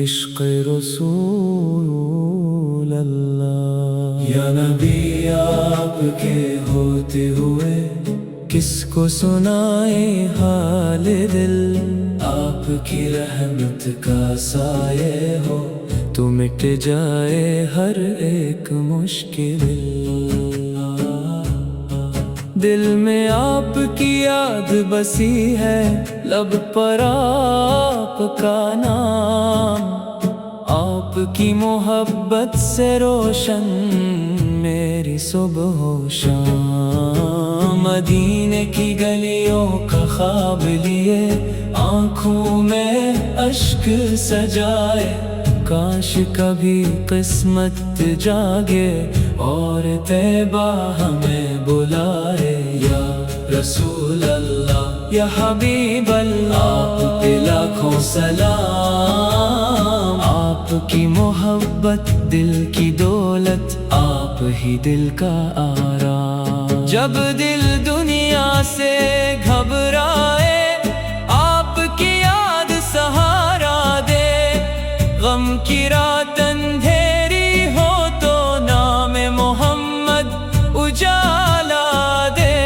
عشق رسول اللہ یا نبی آپ کے ہوتے ہوئے کس کو سنائے حال دل، آپ کی رحمت کا سایہ ہو تو مٹ جائے ہر ایک مشکل۔ دل میں آپ کی یاد بسی ہے، لب پر آپ کا نام، آپ کی محبت سے روشن میری صبح و شام۔ مدینے کی گلیوں کا خواب لیے آنکھوں میں اشک سجائے، کاش کبھی قسمت جاگے اور طیبہ ہمیں بلائے۔ یا رسول اللہ یا حبیب اللہ، آپ پہ لاکھوں سلام۔ آپ کی محبت دل کی دولت، آپ ہی دل کا آرام۔ جب دل دنیا سے گھبرائے آپ کی یاد سہارا دے، غم کی رات اندھیری ہو تو نام محمد اجالا دے۔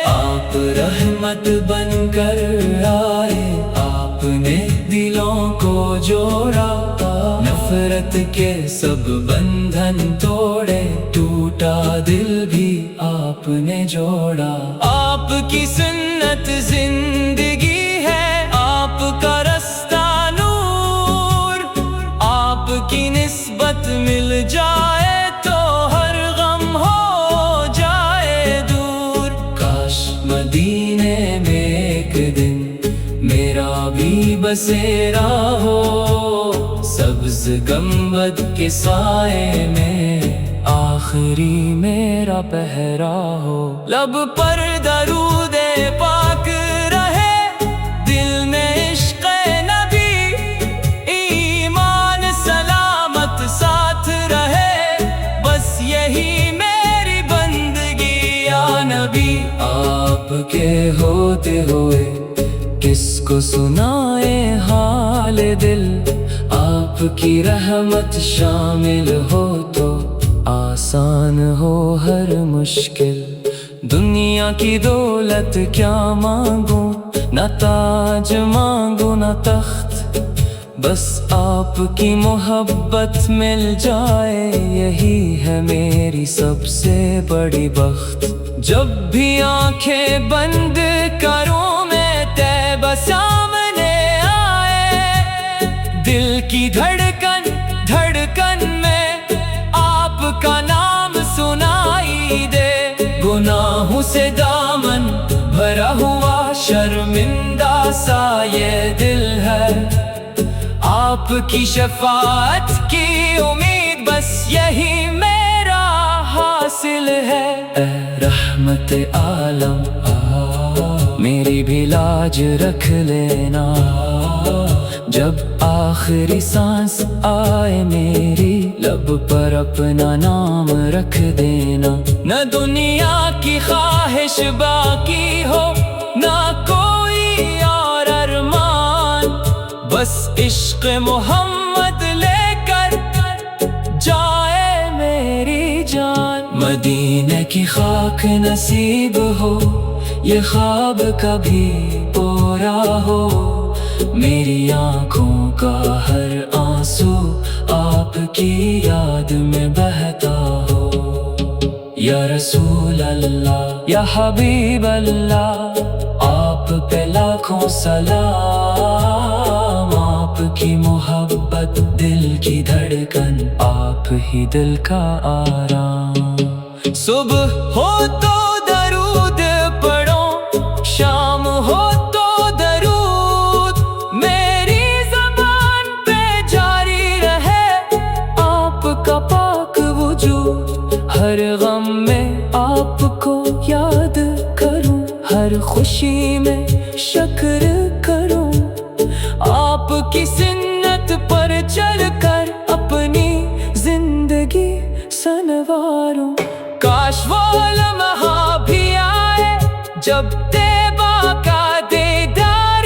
آپ رحمت بن کر آئے، آپ نے دلوں کو جوڑا، نفرت کے سب بندھن توڑے، ٹوٹا دل بھی آپ نے جوڑا۔ آپ کی سنت زندگی ہے، آپ کا رستہ نور، آپ کی نسبت مل جائے تو ہر غم ہو جائے دور۔ کاش مدینے میں ایک دن میرا بھی بسیرا ہو، سبز گنبد کے سائے میں آخری میرا پہرا ہو۔ لب پر درود پاک رہے، دل میں عشق نبی، ایمان سلامت ساتھ رہے، بس یہی میری بندگی۔ یا نبی آپ کے ہوتے ہوئے کس کو سنائے حال دل، آپ کی رحمت شامل ہو تو آسان ہو ہر مشکل۔ دنیا کی دولت کیا مانگوں، نہ تاج مانگوں نہ تخت، بس آپ کی محبت مل جائے، یہی ہے میری سب سے بڑی بخت۔ جب بھی آنکھیں بند کروں میں طیبہ سامنے آئے، دل کی دھڑکن دھڑکن میں آپ کا نام سنائی دے۔ گناہوں سے دامن بھرا ہوا شرمندہ سا یہ دل ہے، آپ کی شفاعت کی امید بس یہی میرا حاصل ہے۔ اے رحمت عالم میری بھی لاج رکھ لینا، جب آخری سانس آئے میری لب پر اپنا نام رکھ دینا۔ نہ دنیا کی خواہش باقی ہو، نہ کوئی اور ارمان، بس عشق محمد لے کر جائے میری جان۔ مدینے کی خاک نصیب ہو، یہ خواب کبھی پورا ہو، میری آنکھوں کا ہر آنسو آپ کی یاد میں بہتا ہو۔ یا رسول اللہ یا حبیب اللہ، آپ پہ لاکھوں سلام۔ آپ کی محبت دل کی دھڑکن، آپ ہی دل کا آرام۔ صبح ہو تو درود پڑھو، شام ہو تو درود میری زبان پہ جاری رہے، آپ کا پاک وجود۔ ہر غم میں آپ کو یاد کروں، ہر خوشی میں شکر کروں، آپ کی سنت پر چل کر اپنی زندگی سنواروں۔ کاش وہ لمحہ بھی آئے جب طیبہ کا دیدار